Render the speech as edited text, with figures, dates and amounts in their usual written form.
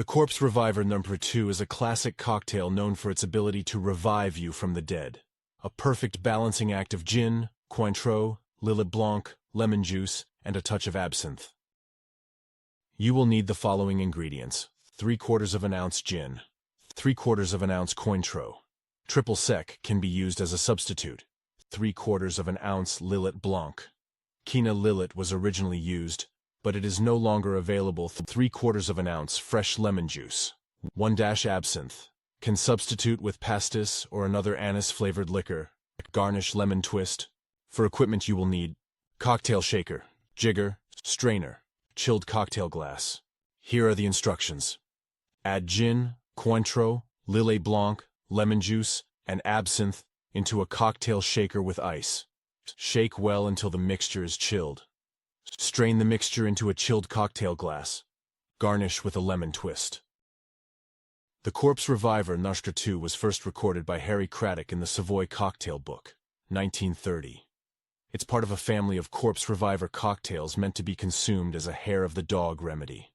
The Corpse Reviver number 2 is a classic cocktail known for its ability to revive you from the dead. A perfect balancing act of gin, Cointreau, Lillet Blanc, lemon juice, and a touch of absinthe. You will need the following ingredients: 3/4 of an ounce gin, 3/4 of an ounce Cointreau. Triple sec can be used as a substitute. 3/4 of an ounce Lillet Blanc. Quina Lillet was originally used, but it is no longer available. 3/4 of an ounce fresh lemon juice. 1 dash absinthe. Can substitute with pastis or another anise-flavored liquor. Garnish lemon twist. For equipment you will need cocktail shaker, jigger, strainer, chilled cocktail glass. Here are the instructions. Add gin, Cointreau, Lillet Blanc, lemon juice, and absinthe into a cocktail shaker with ice. Shake well until the mixture is chilled. Strain the mixture into a chilled cocktail glass. Garnish with a lemon twist. The Corpse Reviver Nostra 2 was first recorded by Harry Craddock in the Savoy Cocktail Book, 1930. It's part of a family of Corpse Reviver cocktails meant to be consumed as a hair of the dog remedy.